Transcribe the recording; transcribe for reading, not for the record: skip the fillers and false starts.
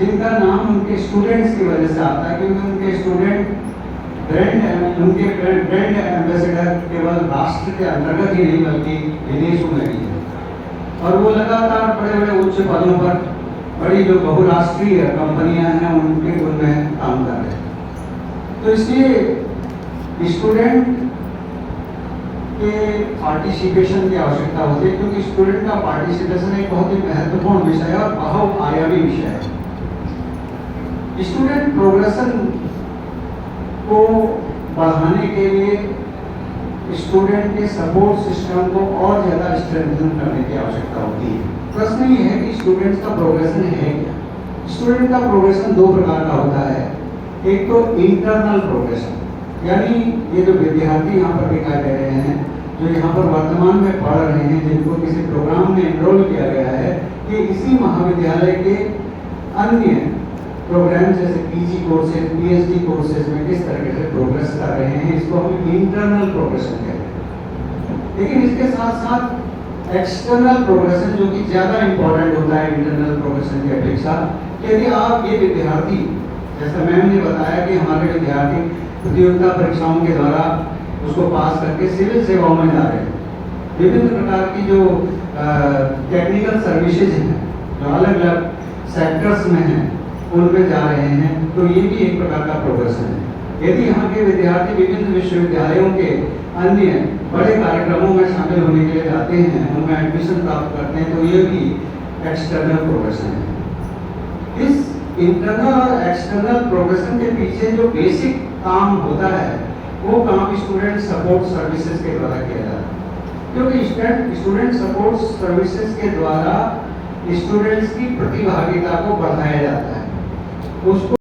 जिनका नाम उनके स्टूडेंट्स की वजह से आता है, क्योंकि उनके स्टूडेंट उनके ब्रांड एम्बेसडर केवल राष्ट्र के अंतर्गत ही नहीं बल्कि विदेशों में भी है, और वो लगातार बड़े बड़े उच्च पदों पर बड़ी जो बहुराष्ट्रीय कंपनियां हैं उनमें काम कर रहे हैं। तो इसलिए स्टूडेंट के पार्टिसिपेशन की आवश्यकता होती है, क्योंकि स्टूडेंट का पार्टिसिपेशन एक बहुत ही महत्वपूर्ण विषय है और बहुआयामी विषय है। स्टूडेंट प्रोग्रेशन को बढ़ाने के लिए स्टूडेंट के सपोर्ट सिस्टम को और ज़्यादा स्ट्रेंथन करने की आवश्यकता होती है। प्रश्न ये है कि स्टूडेंट्स का प्रोग्रेशन है क्या? स्टूडेंट का प्रोग्रेशन दो प्रकार का होता है। एक तो इंटरनल प्रोग्रेशन, यानी ये जो विद्यार्थी यहाँ पर दिखाई दे रहे हैं, जो यहाँ पर वर्तमान में पढ़ रहे हैं, जिनको किसी प्रोग्राम में एनरोल किया गया है, कि इसी महाविद्यालय के अन्य प्रोग्राम जैसे पीजी कोर्सेज, पीएचडी कोर्सेज में किस तरीके से प्रोग्रेस कर रहे हैं, इसको हम इंटरनल प्रोग्रेशन कहते हैं। लेकिन इसके साथ साथ एक्सटर्नल प्रोग्रेशन, जो कि ज़्यादा इंपॉर्टेंट होता है इंटरनल प्रोग्रेशन की अपेक्षा। यदि आप ये विद्यार्थी, जैसा मैम ने बताया कि हमारे विद्यार्थी प्रतियोगिता परीक्षाओं के द्वारा उसको पास करके सिविल सेवाओं में जा रहे हैं, विभिन्न प्रकार की जो टेक्निकल सर्विसेज हैं, जो अलग अलग सेक्टर्स में हैं, उनमें जा रहे हैं, तो ये भी एक प्रकार का प्रोग्रेशन है। यदि यहाँ के विद्यार्थी विभिन्न विश्वविद्यालयों के अन्य बड़े कार्यक्रमों में शामिल होने के लिए जाते हैं, उनमें एडमिशन प्राप्त करते हैं, तो ये भी एक्सटर्नल प्रोग्रेशन है। इस इंटरनल और एक्सटर्नल प्रोग्रेशन के पीछे जो बेसिक काम होता है, वो काम स्टूडेंट सपोर्ट सर्विसेज के द्वारा किया जाता है, क्योंकि स्टूडेंट सपोर्ट सर्विसेज के द्वारा स्टूडेंट्स की प्रतिभागिता को बढ़ाया जाता है, उसको